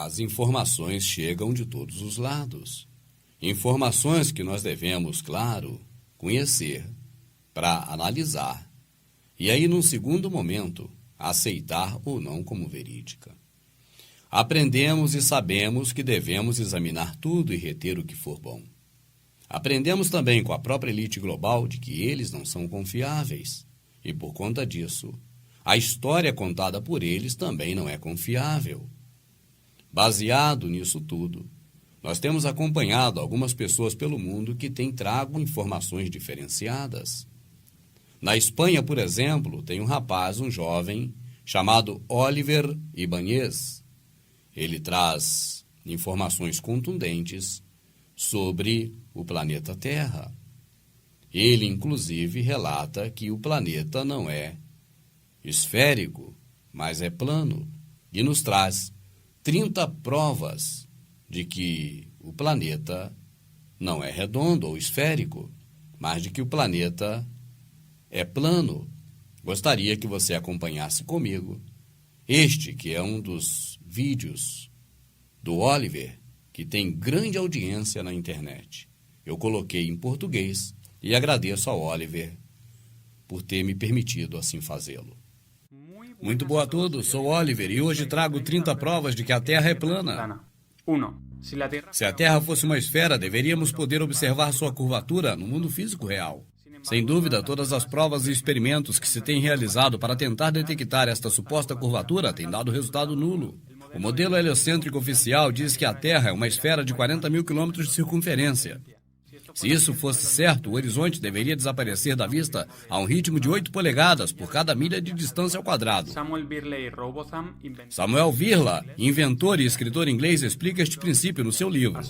as informações chegam de todos os lados. Informações que nós devemos, claro, conhecer para analisar e aí, num segundo momento, aceitar ou não como verídica. Aprendemos e sabemos que devemos examinar tudo e reter o que for bom. Aprendemos também com a própria elite global de que eles não são confiáveis e, por conta disso, a história contada por eles também não é confiável. Baseado nisso tudo, nós temos acompanhado algumas pessoas pelo mundo que têm trago informações diferenciadas. Na Espanha, por exemplo, tem um jovem, chamado Oliver Ibáñez. Ele traz informações contundentes sobre o planeta Terra. Ele, inclusive, relata que o planeta não é esférico, mas é plano, e nos traz 30 provas de que o planeta não é redondo ou esférico, mas de que o planeta é plano. Gostaria que você acompanhasse comigo este que é um dos vídeos do Oliver, que tem grande audiência na internet. Eu coloquei em português e agradeço ao Oliver por ter me permitido assim fazê-lo. Muito boa a todos, sou Oliver e hoje trago 30 provas de que a Terra é plana. Se a Terra fosse uma esfera, deveríamos poder observar sua curvatura no mundo físico real. Sem dúvida, todas as provas e experimentos que se têm realizado para tentar detectar esta suposta curvatura têm dado resultado nulo. O modelo heliocêntrico oficial diz que a Terra é uma esfera de 40 mil quilômetros de circunferência. Se isso fosse certo, o horizonte deveria desaparecer da vista a um ritmo de 8 polegadas por cada milha de distância ao quadrado. Samuel Virla, inventor e escritor inglês, explica este princípio no seu livro.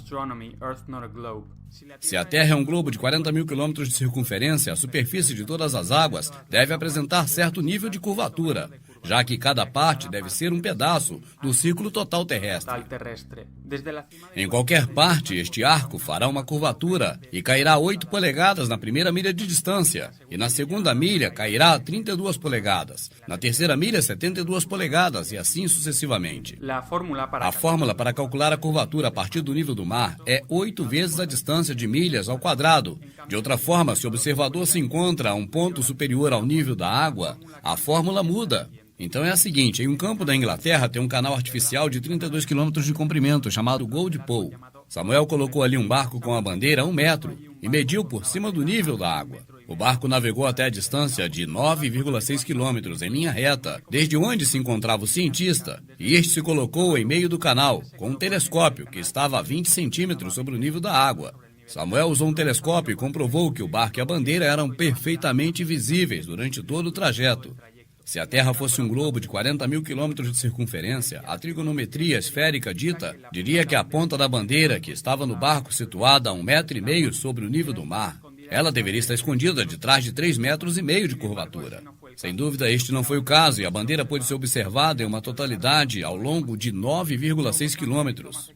Se a Terra é um globo de 40 mil quilômetros de circunferência, a superfície de todas as águas deve apresentar certo nível de curvatura, já que cada parte deve ser um pedaço do círculo total terrestre. Em qualquer parte, este arco fará uma curvatura e cairá 8 polegadas na primeira milha de distância, e na segunda milha cairá 32 polegadas, na terceira milha 72 polegadas e assim sucessivamente. A fórmula para calcular a curvatura a partir do nível do mar é 8 vezes a distância de milhas ao quadrado. De outra forma, se o observador se encontra a um ponto superior ao nível da água, a fórmula muda. Então é a seguinte, em um campo da Inglaterra tem um canal artificial de 32 quilômetros de comprimento, chamado Gold Pole. Samuel colocou ali um barco com a bandeira a 1 metro e mediu por cima do nível da água. O barco navegou até a distância de 9,6 quilômetros em linha reta, desde onde se encontrava o cientista, e este se colocou em meio do canal, com um telescópio que estava a 20 centímetros sobre o nível da água. Samuel usou um telescópio e comprovou que o barco e a bandeira eram perfeitamente visíveis durante todo o trajeto. Se a Terra fosse um globo de 40 mil quilômetros de circunferência, a trigonometria esférica dita diria que a ponta da bandeira, que estava no barco situada a 1,5 metro sobre o nível do mar, ela deveria estar escondida de trás de 3,5 metros de curvatura. Sem dúvida, este não foi o caso e a bandeira pôde ser observada em uma totalidade ao longo de 9,6 quilômetros.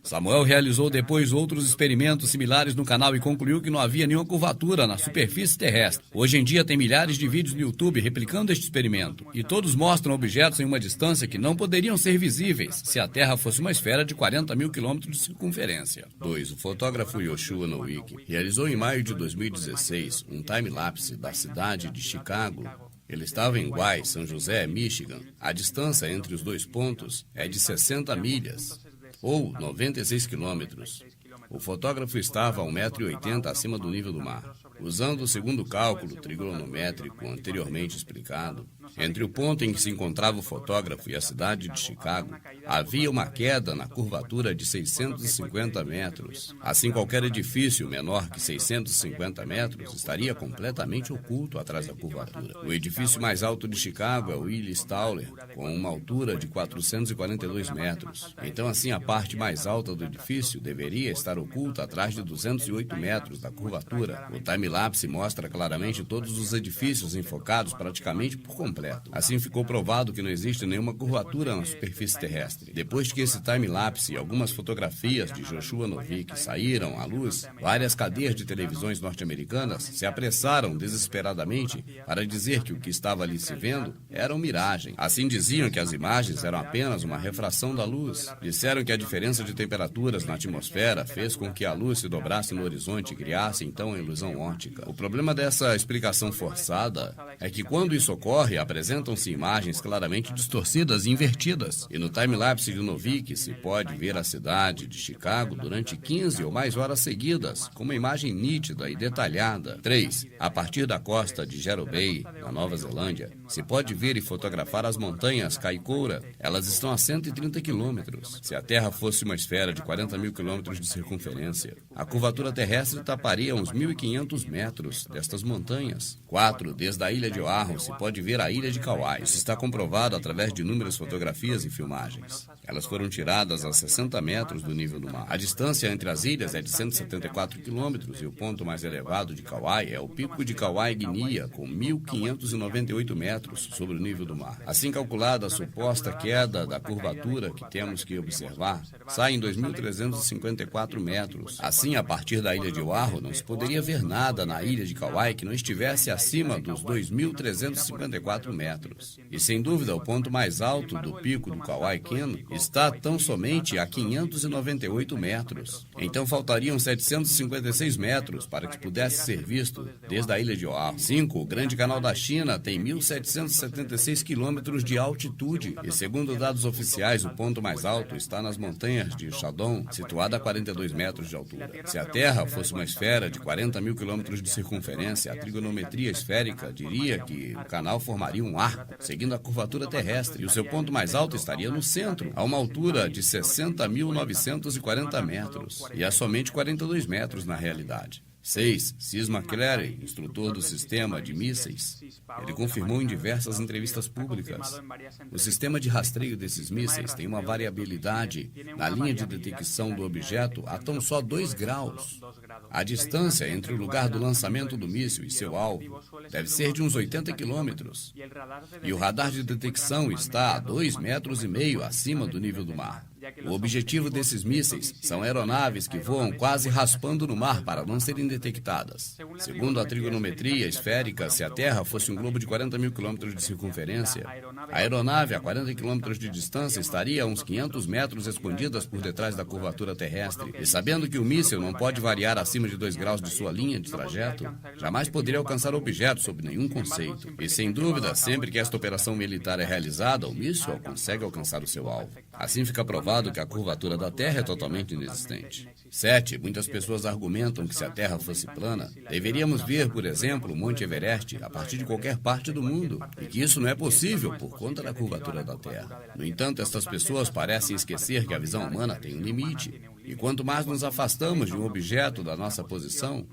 Samuel realizou depois outros experimentos similares no canal e concluiu que não havia nenhuma curvatura na superfície terrestre. Hoje em dia tem milhares de vídeos no YouTube replicando este experimento, e todos mostram objetos em uma distância que não poderiam ser visíveis se a Terra fosse uma esfera de 40 mil quilômetros de circunferência. 2. O fotógrafo Yoshua Nowicki realizou em maio de 2016 um time-lapse da cidade de Chicago. Ele estava em Guay, São José, Michigan. A distância entre os dois pontos é de 60 milhas. Ou 96 quilômetros. O fotógrafo estava a 1,80 m acima do nível do mar. Usando o segundo cálculo trigonométrico anteriormente explicado, entre o ponto em que se encontrava o fotógrafo e a cidade de Chicago, havia uma queda na curvatura de 650 metros. Assim, qualquer edifício menor que 650 metros estaria completamente oculto atrás da curvatura. O edifício mais alto de Chicago é o Willis Tower, com uma altura de 442 metros. Então, assim, a parte mais alta do edifício deveria estar oculta atrás de 208 metros da curvatura. O time-lapse mostra claramente todos os edifícios enfocados praticamente por completo completo. Assim ficou provado que não existe nenhuma curvatura na superfície terrestre. Depois que esse time-lapse e algumas fotografias de Joshua Novick saíram à luz, várias cadeias de televisões norte-americanas se apressaram desesperadamente para dizer que o que estava ali se vendo era uma miragem. Assim diziam que as imagens eram apenas uma refração da luz. Disseram que a diferença de temperaturas na atmosfera fez com que a luz se dobrasse no horizonte e criasse então a ilusão óptica. O problema dessa explicação forçada é que quando isso ocorre, apresentam-se imagens claramente distorcidas e invertidas. E no time-lapse de Novick se pode ver a cidade de Chicago durante 15 ou mais horas seguidas, com uma imagem nítida e detalhada. 3. A partir da costa de Jerry Bay, na Nova Zelândia, se pode ver e fotografar as montanhas Kaikoura. Elas estão a 130 quilômetros. Se a Terra fosse uma esfera de 40 mil quilômetros de circunferência, a curvatura terrestre taparia uns 1.500 metros destas montanhas. 4. Desde a ilha de Oahu se pode ver a ilha de Kauai. Isso está comprovado através de inúmeras fotografias e filmagens. Elas foram tiradas a 60 metros do nível do mar. A distância entre as ilhas é de 174 quilômetros e o ponto mais elevado de Kauai é o Pico de Kauai Guinia, com 1.598 metros sobre o nível do mar. Assim calculada, a suposta queda da curvatura que temos que observar sai em 2.354 metros. Assim, a partir da ilha de Oahu, não se poderia ver nada na ilha de Kauai que não estivesse acima dos 2.354 metros. E, sem dúvida, o ponto mais alto do pico do Kauai Ken está tão somente a 598 metros. Então, faltariam 756 metros para que pudesse ser visto desde a ilha de Oahu. 5. O Grande Canal da China tem 1.776 quilômetros de altitude e, segundo dados oficiais, o ponto mais alto está nas montanhas de Shandong, situada a 42 metros de altura. Se a Terra fosse uma esfera de 40 mil quilômetros de circunferência, a trigonometria esférica diria que o canal formaria um arco, seguindo a curvatura terrestre, e o seu ponto mais alto estaria no centro, a uma altura de 60.940 metros, e a somente 42 metros na realidade. 6. Cis McClary, instrutor do sistema de mísseis, ele confirmou em diversas entrevistas públicas. O sistema de rastreio desses mísseis tem uma variabilidade na linha de detecção do objeto a tão só 2 graus. A distância entre o lugar do lançamento do míssil e seu alvo deve ser de uns 80 quilômetros. E o radar de detecção está a 2,5 metros acima do nível do mar. O objetivo desses mísseis são aeronaves que voam quase raspando no mar para não serem detectadas. Segundo a trigonometria esférica, se a Terra fosse um globo de 40 mil quilômetros de circunferência, a aeronave a 40 quilômetros de distância estaria a uns 500 metros escondidas por detrás da curvatura terrestre. E sabendo que o míssil não pode variar acima de 2 graus de sua linha de trajeto, jamais poderia alcançar o objeto sob nenhum conceito. E sem dúvida, sempre que esta operação militar é realizada, o míssil consegue alcançar o seu alvo. Assim fica provado que a curvatura da Terra é totalmente inexistente. 7. Muitas pessoas argumentam que se a Terra fosse plana, deveríamos ver, por exemplo, o Monte Everest a partir de qualquer parte do mundo, e que isso não é possível por conta da curvatura da Terra. No entanto, estas pessoas parecem esquecer que a visão humana tem um limite. E quanto mais nos afastamos de um objeto da nossa posição,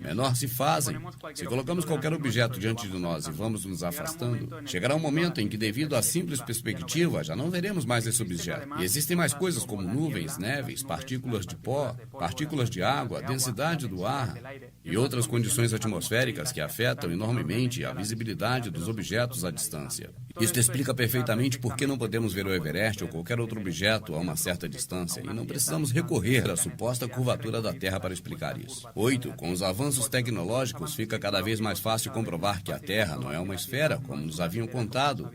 menor se fazem. Se colocamos qualquer objeto diante de nós e vamos nos afastando, chegará um momento em que, devido à simples perspectiva, já não veremos mais esse objeto. E existem mais coisas como nuvens, neves, partículas de pó, partículas de água, densidade do ar e outras condições atmosféricas que afetam enormemente a visibilidade dos objetos à distância. Isto explica perfeitamente por que não podemos ver o Everest ou qualquer outro objeto a uma certa distância e não precisamos recorrer à suposta curvatura da Terra para explicar isso. 8. Com os avanços tecnológicos, fica cada vez mais fácil comprovar que a Terra não é uma esfera, como nos haviam contado.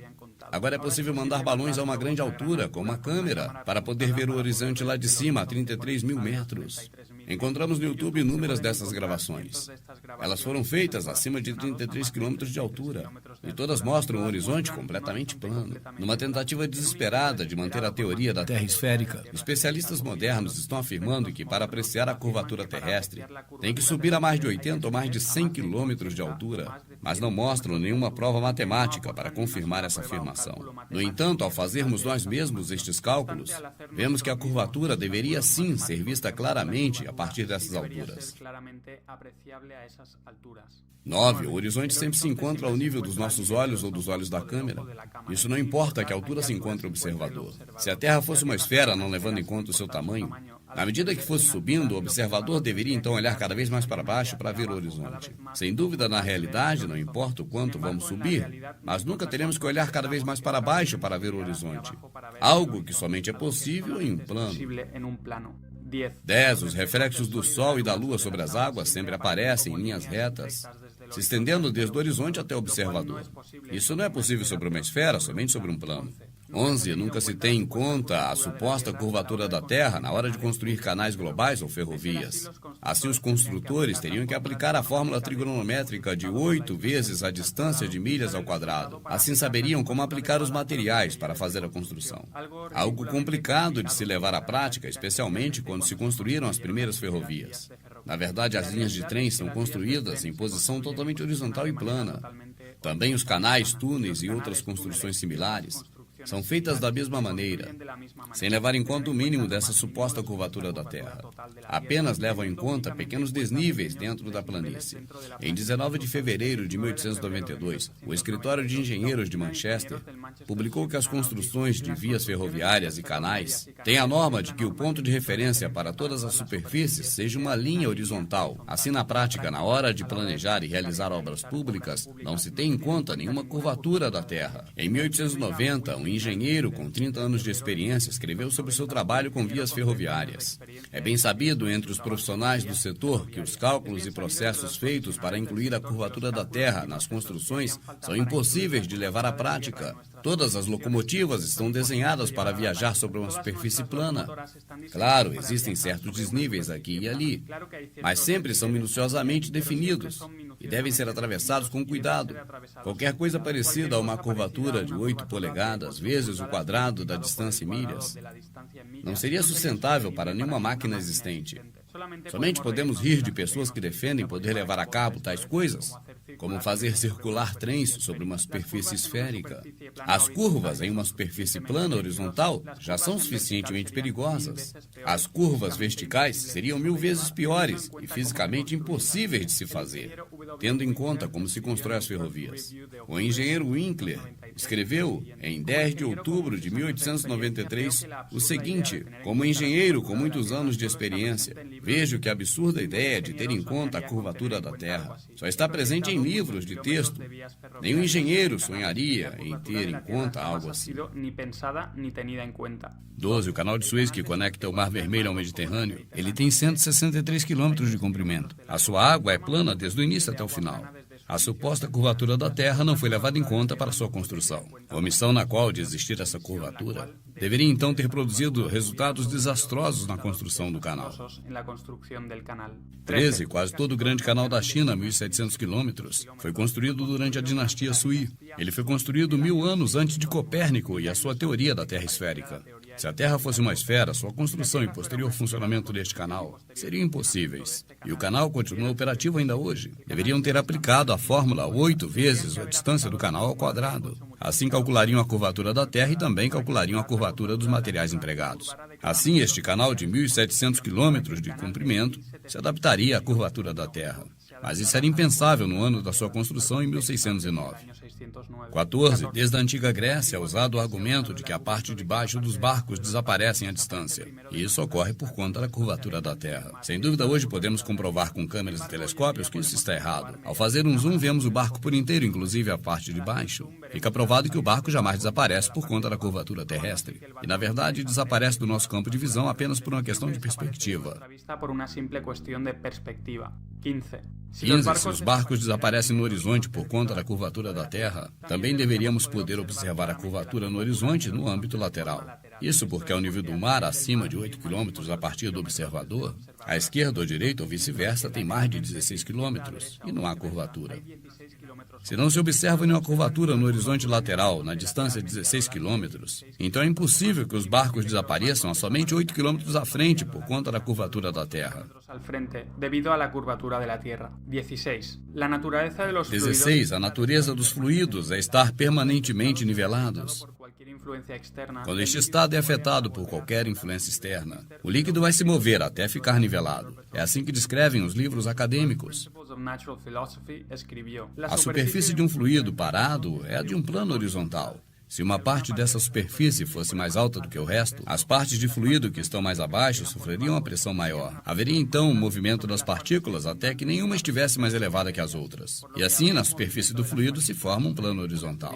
Agora é possível mandar balões a uma grande altura, com uma câmera, para poder ver o horizonte lá de cima, a 33 mil metros. Encontramos no YouTube inúmeras dessas gravações. Elas foram feitas acima de 33 quilômetros de altura, e todas mostram um horizonte completamente plano. Numa tentativa desesperada de manter a teoria da Terra esférica, especialistas modernos estão afirmando que, para apreciar a curvatura terrestre, tem que subir a mais de 80 ou mais de 100 quilômetros de altura, mas não mostram nenhuma prova matemática para confirmar essa afirmação. No entanto, ao fazermos nós mesmos estes cálculos, vemos que a curvatura deveria sim ser vista claramente a partir dessas alturas. 9. O horizonte sempre se encontra ao nível dos nossos olhos ou dos olhos da câmera. Isso não importa a que altura se encontre o observador. Se a Terra fosse uma esfera, não levando em conta o seu tamanho, Na medida que fosse subindo, o observador deveria então olhar cada vez mais para baixo para ver o horizonte. Sem dúvida, na realidade, não importa o quanto vamos subir, mas nunca teremos que olhar cada vez mais para baixo para ver o horizonte. Algo que somente é possível em um plano. 10. Os reflexos do Sol e da Lua sobre as águas sempre aparecem em linhas retas, se estendendo desde o horizonte até o observador. Isso não é possível sobre uma esfera, somente sobre um plano. 11. Nunca se tem em conta a suposta curvatura da Terra na hora de construir canais globais ou ferrovias. Assim, os construtores teriam que aplicar a fórmula trigonométrica de 8 vezes a distância de milhas ao quadrado. Assim, saberiam como aplicar os materiais para fazer a construção. Algo complicado de se levar à prática, especialmente quando se construíram as primeiras ferrovias. Na verdade, as linhas de trem são construídas em posição totalmente horizontal e plana. Também os canais, túneis e outras construções similares são feitas da mesma maneira, sem levar em conta o mínimo dessa suposta curvatura da Terra. Apenas levam em conta pequenos desníveis dentro da planície. Em 19 de fevereiro de 1892, o Escritório de Engenheiros de Manchester publicou que as construções de vias ferroviárias e canais têm a norma de que o ponto de referência para todas as superfícies seja uma linha horizontal. Assim, na prática, na hora de planejar e realizar obras públicas, não se tem em conta nenhuma curvatura da Terra. Em 1890, um engenheiro com 30 anos de experiência escreveu sobre seu trabalho com vias ferroviárias. É bem sabido entre os profissionais do setor que os cálculos e processos feitos para incluir a curvatura da Terra nas construções são impossíveis de levar à prática. Todas as locomotivas estão desenhadas para viajar sobre uma superfície plana. Claro, existem certos desníveis aqui e ali, mas sempre são minuciosamente definidos e devem ser atravessados com cuidado. Qualquer coisa parecida a uma curvatura de 8 polegadas vezes o quadrado da distância em milhas não seria sustentável para nenhuma máquina existente. Somente podemos rir de pessoas que defendem poder levar a cabo tais coisas, como fazer circular trens sobre uma superfície esférica. As curvas em uma superfície plana horizontal já são suficientemente perigosas. As curvas verticais seriam 1000 vezes piores e fisicamente impossíveis de se fazer, tendo em conta como se constrói as ferrovias. O engenheiro Winkler escreveu, em 10 de outubro de 1893, o seguinte: como engenheiro com muitos anos de experiência, vejo que a absurda ideia de ter em conta a curvatura da Terra só está presente em livros de texto. Nenhum engenheiro sonharia em ter em conta algo assim. 12. O canal de Suez, que conecta o Mar Vermelho ao Mediterrâneo, ele tem 163 quilômetros de comprimento. A sua água é plana desde o início até o final. A suposta curvatura da Terra não foi levada em conta para sua construção. A omissão na qual de existir essa curvatura deveria então ter produzido resultados desastrosos na construção do canal. 13. Quase todo o grande canal da China, 1.700 quilômetros, foi construído durante a dinastia Sui. Ele foi construído 1000 anos antes de Copérnico e a sua teoria da Terra esférica. Se a Terra fosse uma esfera, sua construção e posterior funcionamento deste canal seriam impossíveis. E o canal continua operativo ainda hoje. Deveriam ter aplicado a fórmula 8 vezes a distância do canal ao quadrado. Assim calculariam a curvatura da Terra e também calculariam a curvatura dos materiais empregados. Assim, este canal de 1.700 quilômetros de comprimento se adaptaria à curvatura da Terra. Mas isso era impensável no ano da sua construção, em 1609. 14. Desde a antiga Grécia é usado o argumento de que a parte de baixo dos barcos desaparece à distância. E isso ocorre por conta da curvatura da Terra. Sem dúvida, hoje podemos comprovar com câmeras e telescópios que isso está errado. Ao fazer um zoom, vemos o barco por inteiro, inclusive a parte de baixo. Fica provado que o barco jamais desaparece por conta da curvatura terrestre. E, na verdade, desaparece do nosso campo de visão apenas por uma questão de perspectiva. 15. Se os barcos desaparecem no horizonte por conta da curvatura da Terra, também deveríamos poder observar a curvatura no horizonte no âmbito lateral. Isso porque ao nível do mar, acima de 8 quilômetros a partir do observador, à esquerda ou direita ou vice-versa tem mais de 16 quilômetros e não há curvatura. Se não se observa nenhuma curvatura no horizonte lateral, na distância de 16 quilômetros, então é impossível que os barcos desapareçam a somente 8 quilômetros à frente por conta da curvatura da Terra. 16. A natureza dos fluidos é estar permanentemente nivelados. Quando este estado é afetado por qualquer influência externa, o líquido vai se mover até ficar nivelado. É assim que descrevem os livros acadêmicos. A superfície de um fluido parado é a de um plano horizontal. Se uma parte dessa superfície fosse mais alta do que o resto, as partes de fluido que estão mais abaixo sofreriam uma pressão maior. Haveria então um movimento das partículas até que nenhuma estivesse mais elevada que as outras. E assim, na superfície do fluido se forma um plano horizontal.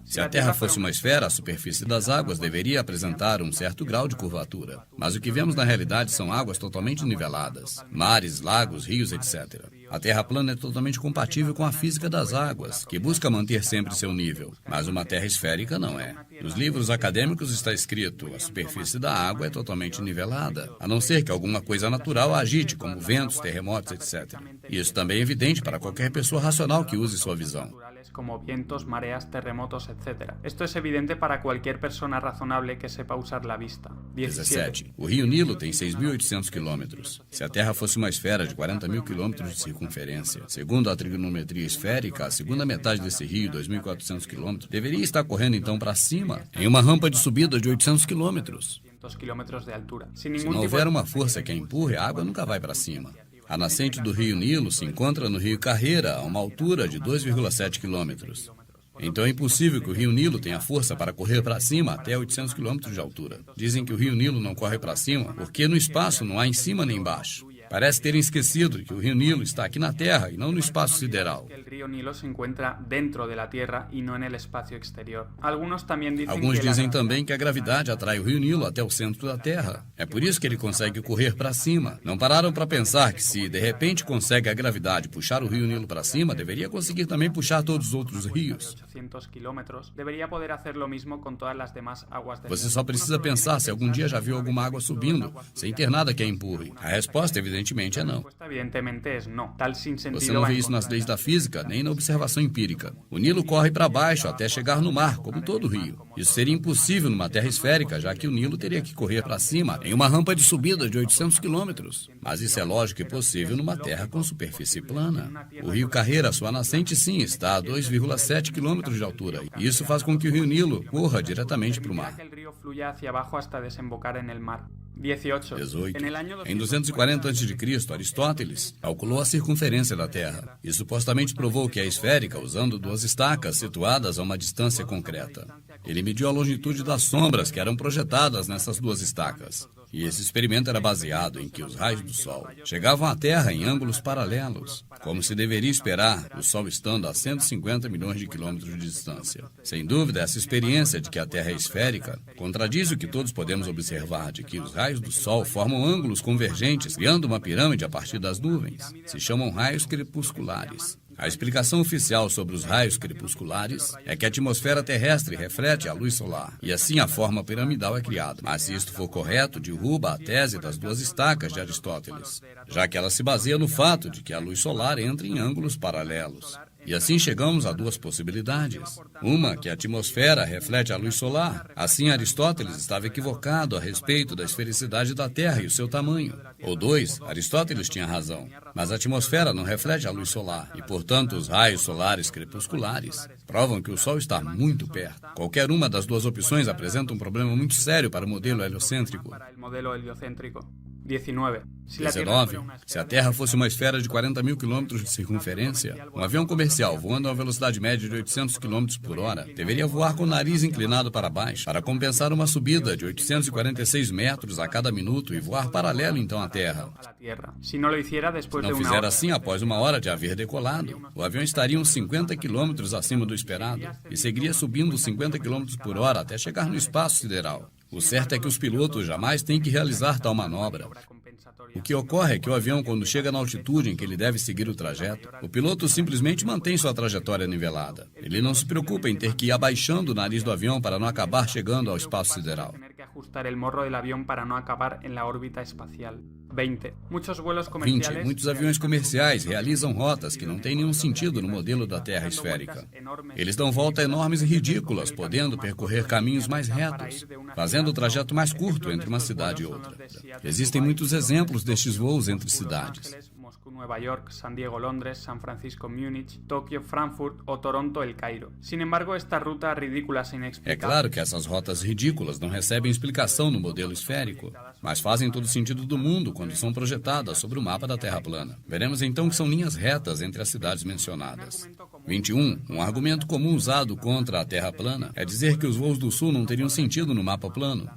Se a Terra fosse uma esfera, a superfície das águas deveria apresentar um certo grau de curvatura. Mas o que vemos na realidade são águas totalmente niveladas, mares, lagos, rios, etc. A Terra plana é totalmente compatível com a física das águas, que busca manter sempre seu nível. Mas uma Terra esférica não é. Nos livros acadêmicos está escrito: a superfície da água é totalmente nivelada, a não ser que alguma coisa natural a agite, como ventos, terremotos, etc. Isso também é evidente para qualquer pessoa racional que use sua visão. Como vientos, mareas, terremotos, etc. Esto es evidente para cualquier persona razonable que sepa usar la vista. 17. O Rio Nilo tem 6.800 quilômetros. Se a Terra fosse uma esfera de 40.000 quilômetros de circunferência, segundo a trigonometria esférica, a segunda metade desse rio, 2.400 quilômetros, deveria estar correndo então para cima, em uma rampa de subida de 800 quilômetros. Se não houver uma força que a empurre, a água nunca vai para cima. A nascente do Rio Nilo se encontra no Rio Carreira, a uma altura de 2,7 quilômetros. Então é impossível que o Rio Nilo tenha força para correr para cima até 800 quilômetros de altura. Dizem que o Rio Nilo não corre para cima porque no espaço não há em cima nem embaixo. Parece terem esquecido que o Rio Nilo está aqui na Terra e não no espaço sideral. Alguns dizem também que a gravidade atrai o Rio Nilo até o centro da Terra. É por isso que ele consegue correr para cima. Não pararam para pensar que se de repente consegue a gravidade puxar o Rio Nilo para cima, deveria conseguir também puxar todos os outros rios. Você só precisa pensar se algum dia já viu alguma água subindo, sem ter nada que a empurre. A resposta, evidentemente, é não. Você não vê isso nas leis da física, nem na observação empírica. O Nilo corre para baixo até chegar no mar, como todo rio. Isso seria impossível numa terra esférica, já que o Nilo teria que correr para cima em uma rampa de subida de 800 quilômetros. Mas isso é lógico e possível numa terra com superfície plana. O Rio Carreira, sua nascente, sim, está a 2,7 quilômetros de altura. E isso faz com que o Rio Nilo corra diretamente para o mar. 18. Em 240 a.C., Aristóteles calculou a circunferência da Terra e supostamente provou que é esférica usando duas estacas situadas a uma distância concreta. Ele mediu a longitude das sombras que eram projetadas nessas duas estacas. E esse experimento era baseado em que os raios do Sol chegavam à Terra em ângulos paralelos, como se deveria esperar, o Sol estando a 150 milhões de quilômetros de distância. Sem dúvida, essa experiência de que a Terra é esférica contradiz o que todos podemos observar, de que os raios do Sol formam ângulos convergentes, criando uma pirâmide a partir das nuvens. Se chamam raios crepusculares. A explicação oficial sobre os raios crepusculares é que a atmosfera terrestre reflete a luz solar, e assim a forma piramidal é criada. Mas se isto for correto, derruba a tese das duas estacas de Aristóteles, já que ela se baseia no fato de que a luz solar entra em ângulos paralelos. E assim chegamos a duas possibilidades. Uma, que a atmosfera reflete a luz solar. Assim, Aristóteles estava equivocado a respeito da esfericidade da Terra e o seu tamanho. Ou dois, Aristóteles tinha razão. Mas a atmosfera não reflete a luz solar e, portanto, os raios solares crepusculares provam que o Sol está muito perto. Qualquer uma das duas opções apresenta um problema muito sério para o modelo heliocêntrico. 19. Se a Terra fosse uma esfera de 40.000 quilômetros de circunferência, um avião comercial voando a uma velocidade média de 800 quilômetros por hora deveria voar com o nariz inclinado para baixo para compensar uma subida de 846 metros a cada minuto e voar paralelo então à Terra. Se não fizer assim, após uma hora de haver decolado, o avião estaria uns 50 quilômetros acima do esperado e seguiria subindo 50 quilômetros por hora até chegar no espaço sideral. O certo é que os pilotos jamais têm que realizar tal manobra. O que ocorre é que o avião, quando chega na altitude em que ele deve seguir o trajeto, o piloto simplesmente mantém sua trajetória nivelada. Ele não se preocupa em ter que ir abaixando o nariz do avião para não acabar chegando ao espaço sideral. 20. Muitos aviões comerciais realizam rotas que não têm nenhum sentido no modelo da Terra esférica. Eles dão voltas enormes e ridículas, podendo percorrer caminhos mais retos, fazendo o trajeto mais curto entre uma cidade e outra. Existem muitos exemplos destes voos entre cidades. Moscú, Nueva York, San Diego, Londres, San Francisco, Múnich, Tokio, Frankfurt o Toronto, El Cairo. Sin embargo, esta ruta ridícula e inexplicável... É claro que essas rotas ridículas não recebem explicação no modelo esférico, mas fazem todo o sentido do mundo quando são projetadas sobre o mapa da Terra plana. Veremos então que são linhas retas entre as cidades mencionadas. 21. Um argumento comum usado contra a Terra plana é dizer que os voos do Sul não teriam sentido no mapa plano.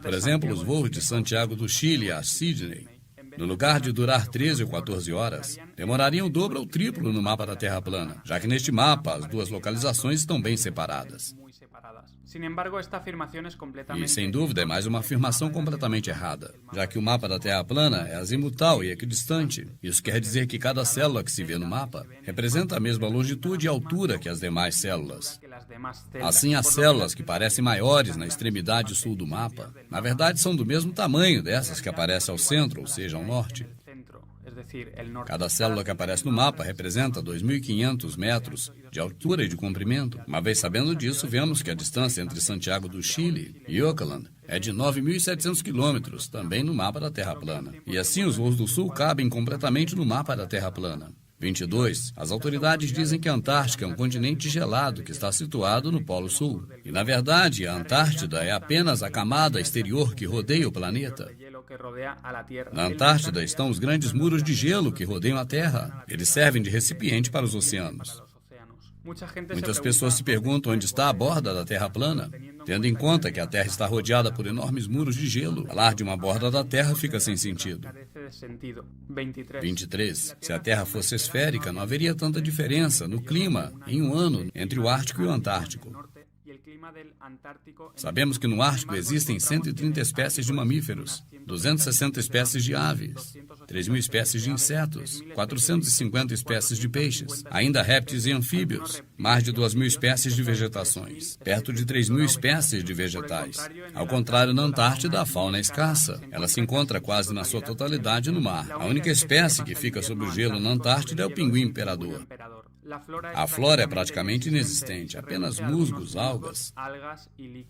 Por exemplo, os voos de Santiago do Chile a Sydney, no lugar de durar 13 ou 14 horas, demorariam o dobro ou triplo no mapa da Terra plana, já que neste mapa as duas localizações estão bem separadas. E, sem dúvida, é mais uma afirmação completamente errada, já que o mapa da Terra plana é azimutal e equidistante. Isso quer dizer que cada célula que se vê no mapa representa a mesma longitude e altura que as demais células. Assim, as células que parecem maiores na extremidade sul do mapa, na verdade são do mesmo tamanho dessas que aparecem ao centro, ou seja, ao norte. Cada célula que aparece no mapa representa 2.500 metros de altura e de comprimento. Uma vez sabendo disso, vemos que a distância entre Santiago do Chile e Auckland é de 9.700 quilômetros, também no mapa da Terra plana. E assim os voos do Sul cabem completamente no mapa da Terra plana. 22. As autoridades dizem que a Antártica é um continente gelado que está situado no Polo Sul. E, na verdade, a Antártida é apenas a camada exterior que rodeia o planeta. Na Antártida estão os grandes muros de gelo que rodeiam a Terra. Eles servem de recipiente para os oceanos. Muitas pessoas se perguntam onde está a borda da Terra plana, tendo em conta que a Terra está rodeada por enormes muros de gelo. Falar de uma borda da Terra fica sem sentido. 23. Se a Terra fosse esférica, não haveria tanta diferença no clima em um ano entre o Ártico e o Antártico. Sabemos que no Ártico existem 130 espécies de mamíferos, 260 espécies de aves, 3.000 espécies de insetos, 450 espécies de peixes, ainda répteis e anfíbios, mais de 2.000 espécies de vegetações, perto de 3.000 espécies de vegetais. Ao contrário, na Antártida, a fauna é escassa. Ela se encontra quase na sua totalidade no mar. A única espécie que fica sob o gelo na Antártida é o pinguim imperador. A flora é praticamente inexistente, apenas musgos, algas.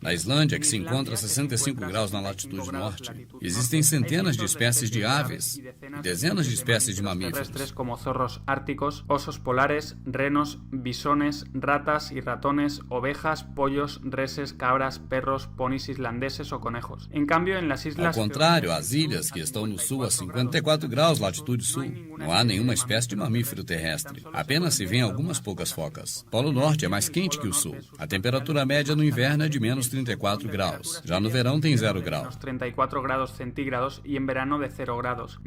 Na Islândia, que se encontra a 65 graus na latitude norte, existem centenas de espécies de aves e dezenas de espécies de mamíferos. Como zorros árticos, osos polares, renos, bisones, ratas y ratones, ovejas, pollos, reses, cabras, perros, ponis islandeses ou conejos. Ao contrário, as ilhas, que estão no sul a 54 graus latitude sul, não há nenhuma espécie de mamífero terrestre. Apenas se vêem algumas poucas focas. Polo Norte é mais quente que o Sul. A temperatura média no inverno é de menos 34 graus. Já no verão tem 0 graus. 34 graus centígrados e em verano de 0 graus.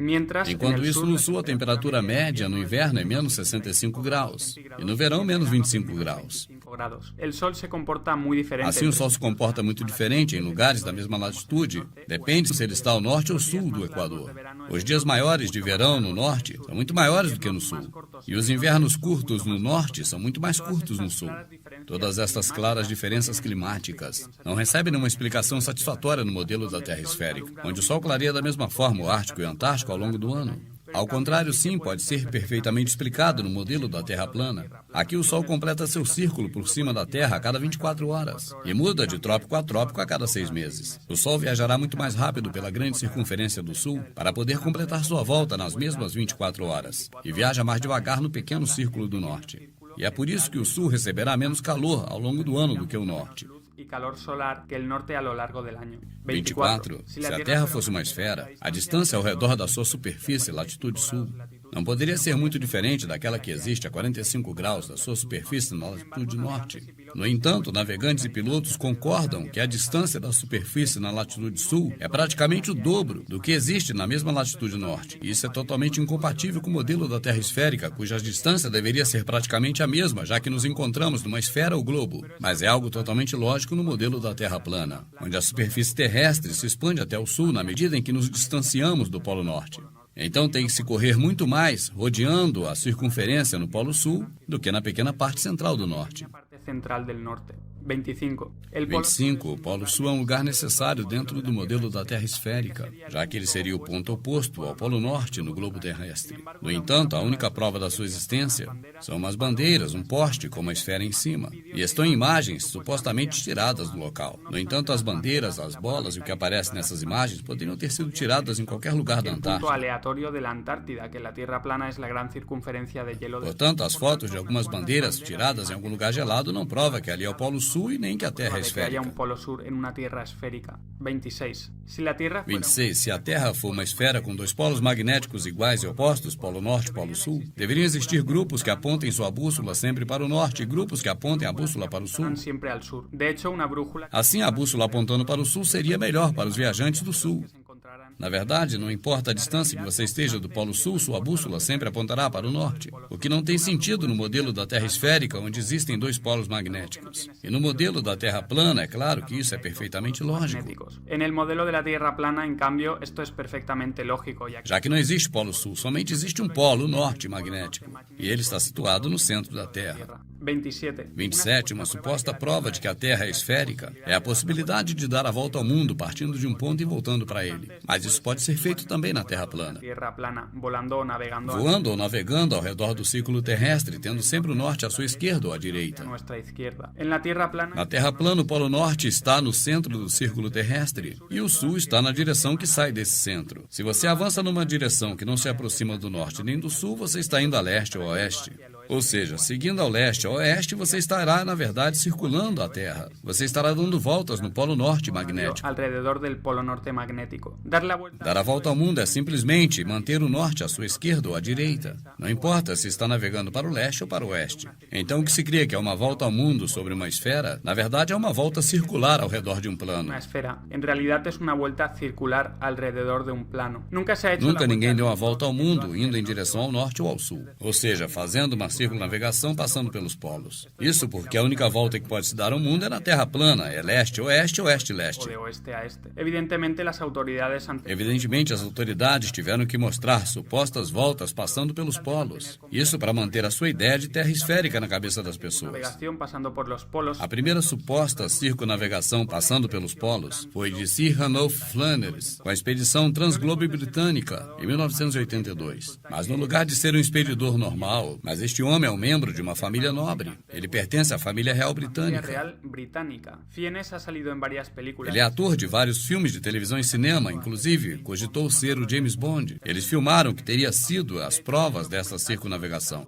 Enquanto isso, no Sul, a temperatura média no inverno é menos 65 graus. E no verão, menos 25 graus. Assim, o Sol se comporta muito diferente em lugares da mesma latitude. Depende se ele está ao norte ou sul do Equador. Os dias maiores de verão no norte são muito maiores do que no sul. E os invernos curtos no norte são muito mais curtos no sul. Todas estas claras diferenças climáticas não recebem nenhuma explicação satisfatória no modelo da Terra esférica, onde o Sol clareia da mesma forma o Ártico e o Antártico ao longo do ano. Ao contrário, sim, pode ser perfeitamente explicado no modelo da Terra plana. Aqui o Sol completa seu círculo por cima da Terra a cada 24 horas e muda de trópico a trópico a cada 6 meses. O Sol viajará muito mais rápido pela grande circunferência do Sul para poder completar sua volta nas mesmas 24 horas e viaja mais devagar no pequeno círculo do Norte. E é por isso que o Sul receberá menos calor ao longo do ano do que o Norte. 24. Se a Terra fosse uma esfera, a distância ao redor da sua superfície, latitude sul, não poderia ser muito diferente daquela que existe a 45 graus da sua superfície na latitude norte. No entanto, navegantes e pilotos concordam que a distância da superfície na latitude sul é praticamente o dobro do que existe na mesma latitude norte. E isso é totalmente incompatível com o modelo da Terra esférica, cuja distância deveria ser praticamente a mesma, já que nos encontramos numa esfera ou globo. Mas é algo totalmente lógico no modelo da Terra plana, onde a superfície terrestre se expande até o sul na medida em que nos distanciamos do Polo Norte. Então tem que se correr muito mais rodeando a circunferência no Polo Sul do que na pequena parte central do Norte. 25. 25. O Polo Sul é um lugar necessário dentro do modelo da Terra esférica, já que ele seria o ponto oposto ao Polo Norte no globo terrestre. No entanto, a única prova da sua existência são umas bandeiras, um poste com uma esfera em cima, e estão em imagens supostamente tiradas do local. No entanto, as bandeiras, as bolas e o que aparece nessas imagens poderiam ter sido tiradas em qualquer lugar da punto Antártida. aleatorio de la Antártida, que la Tierra plana es la gran circunferencia de hielo de... Portanto, as fotos de algumas bandeiras tiradas em algum lugar gelado não prova que ali é o Polo Sul e nem que a Terra é de que haya esférica. un polo sur en una Tierra esférica. 26. Si la Tierra fuera 26. Se a Terra for uma esfera com dois polos magnéticos iguais e opostos, Polo Norte e Polo Sul, deveriam existir grupos que apontem sua bússola sempre para o norte e grupos que apontem a bússola para o sul. siempre al sur. De hecho, una brújula Assim, a bússola apontando para o sul seria melhor para os viajantes do sul. Na verdade, não importa a distância que você esteja do Polo Sul, sua bússola sempre apontará para o norte, o que não tem sentido no modelo da Terra esférica, onde existem dois polos magnéticos. E no modelo da Terra plana, é claro que isso é perfeitamente lógico, magnéticos. En el modelo de la Tierra plana, en cambio, esto es perfectamente lógico, ya que já que não existe Polo Sul, somente existe um polo norte magnético, e ele está situado no centro da Terra. 27. 27. Uma suposta prova de que a Terra é esférica é a possibilidade de dar a volta ao mundo partindo de um ponto e voltando para ele. Mas isso pode ser feito também na Terra plana, Tierra plana, volando o navegando voando ou navegando ao redor do círculo terrestre, tendo sempre o norte à sua esquerda ou à a direita. nuestra izquierda. En la Tierra plana, Na Terra plana, o Polo Norte está no centro do círculo terrestre e o Sul está na direção que sai desse centro. Se você avança numa direção que não se aproxima do norte nem do sul, você está indo a leste ou a oeste. Ou seja, seguindo ao leste ou oeste, você estará, na verdade, circulando a Terra. Você estará dando voltas no Polo Norte magnético. alrededor del polo norte magnético. Dar la vuelta Dar a volta ao mundo é simplesmente manter o norte à sua esquerda ou à direita. Não importa se está navegando para o leste ou para o oeste. Então, o que se crê que é uma volta ao mundo sobre uma esfera, na verdade é uma volta circular ao redor de um plano. una esfera. En realidad es una vuelta circular alrededor de un plano. Nunca se ha hecho Nunca la ninguém vuelta deu a volta ao mundo indo em direção ao norte ou ao sul. Ou seja, fazendo uma circunnavegação passando pelos polos. Isso porque a única volta que pode se dar ao mundo é na Terra plana, é leste-oeste ou o oeste-leste. de oeste a este. Evidentemente, las autoridades Evidentemente, as autoridades tiveram que mostrar supostas voltas passando pelos polos. Isso para manter a sua ideia de terra esférica na cabeça das pessoas. navegación pasando por los polos A primeira suposta circunnavegação passando pelos polos foi de Sir Ranulph Flinders, com a expedição Transglobe Britânica, em 1982. Mas no lugar de ser um expedidor normal, mas este homem é um membro de uma família nobre. Ele pertence à família real britânica. real británica. Fiennes ha salido en varias películas. Ele é ator de vários filmes de televisão e cinema, inclusive cogitou ser o James Bond. Eles filmaram que teria sido as provas dessa circunnavegação.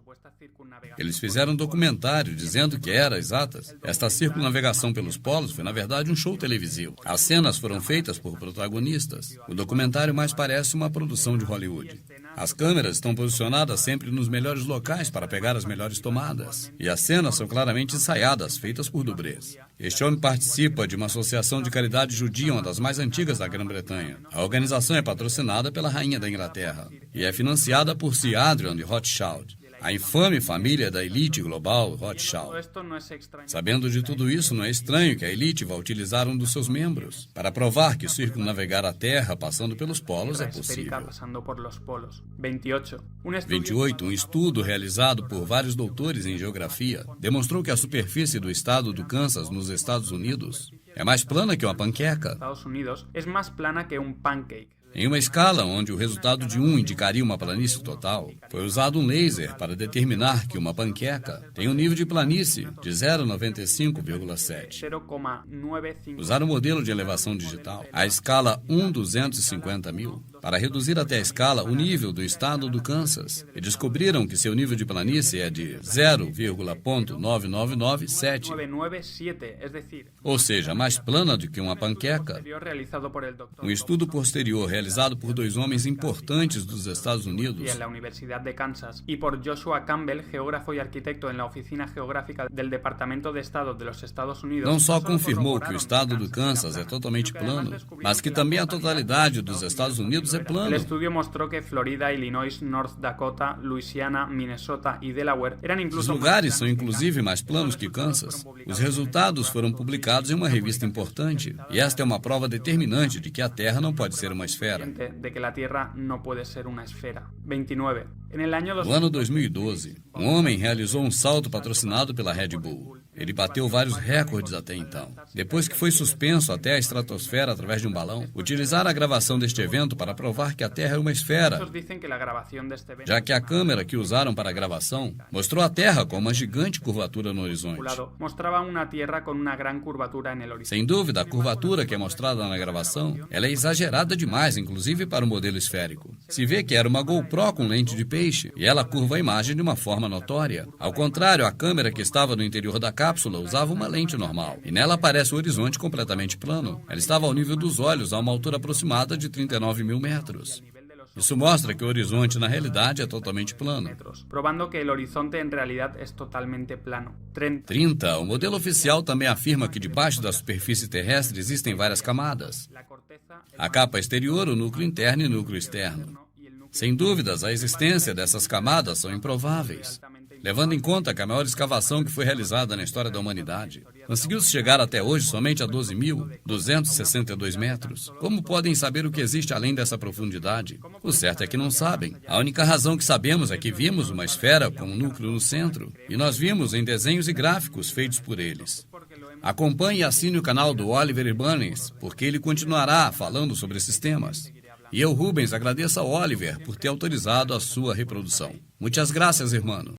Eles fizeram um documentário dizendo que era exatas. Esta circunnavegação pelos polos foi, na verdade, um show televisivo. As cenas foram feitas por protagonistas. O documentário mais parece uma produção de Hollywood. As câmeras estão posicionadas sempre nos melhores locais para pegar as melhores tomadas. E as cenas são claramente ensaiadas, feitas por dublês. Este homem participa de uma associação de caridade judia, uma das mais antigas da Grã-Bretanha. A organização é patrocinada pela Rainha da Inglaterra e é financiada por Sir Adrian de Rothschild, a infame família da elite global Rothschild. Esto no es extraño. Sabendo de tudo isso, não é estranho que a elite vá utilizar um dos seus membros para provar que circunnavegar a Terra passando pelos polos é Esférica possível. pasando por los polos. 28. Un estudio 28. Um estudo realizado por vários doutores em geografia demonstrou que a superfície do estado do Kansas, nos Estados Unidos, é mais plana que uma panqueca. Estados Unidos es más plana que un pancake. Em uma escala onde o resultado de 1 indicaria uma planície total, foi usado um laser para determinar que uma panqueca tem um nível de planície de 0,95,7. 0,95. Usar o modelo de elevação digital, a escala 1/250.000, para reduzir até a escala o nível do estado do Kansas, e descobriram que seu nível de planície é de 0,9997, 997, es decir, ou seja, mais plana do que uma panqueca. posterior realizado por el doctor Um estudo posterior realizado por dois homens importantes dos Estados y Unidos en la Universidad de Kansas y por Joshua Campbell, geógrafo y arquitecto en la Oficina Geográfica del Departamento de Estado de los Estados Unidos, não só no solo confirmou que o corroboraron estado do Kansas é totalmente plano, mas que também a totalidade dos Estados Unidos é El plano. estudio mostró que Florida, Illinois, North Dakota, Louisiana, Minnesota y Delaware eran Os incluso lugares são inclusive mais planos que Kansas. Os resultados foram publicados em uma revista importante, e esta é uma prova determinante de que a Terra não pode ser uma esfera. de que la Tierra no puede ser una esfera. 29. En el año No ano 2012, um homem realizou um salto patrocinado pela Red Bull. Ele bateu vários recordes até então. Depois que foi suspenso até a estratosfera através de um balão, utilizaram a gravação deste evento para provar que a Terra é uma esfera, já que a câmera que usaram para a gravação mostrou a Terra com uma gigante curvatura no horizonte. Sem dúvida, a curvatura que é mostrada na gravação, ela é exagerada demais, inclusive para o modelo esférico. Se vê que era uma GoPro com lente de peixe, e ela curva a imagem de uma forma notória. Ao contrário, a câmera que estava no interior da cápsula usava uma lente normal, e nela aparece o horizonte completamente plano. Ela estava ao nível dos olhos, a uma altura aproximada de 39 mil metros. Isso mostra que o horizonte, na realidade, é totalmente plano. Provando que o horizonte, em realidade, é totalmente plano. 30. O modelo oficial também afirma que debaixo da superfície terrestre existem várias camadas. A capa exterior, o núcleo interno e o núcleo externo. Sem dúvidas, a existência dessas camadas são improváveis, levando em conta que a maior escavação que foi realizada na história da humanidade conseguiu-se chegar até hoje somente a 12.262 metros. Como podem saber o que existe além dessa profundidade? O certo é que não sabem. A única razão que sabemos é que vimos uma esfera com um núcleo no centro, e nós vimos em desenhos e gráficos feitos por eles. Acompanhe e assine o canal do Oliver Ibanez, porque ele continuará falando sobre esses temas. E eu, Rubens, agradeço ao Oliver por ter autorizado a sua reprodução. Muitas graças, irmão.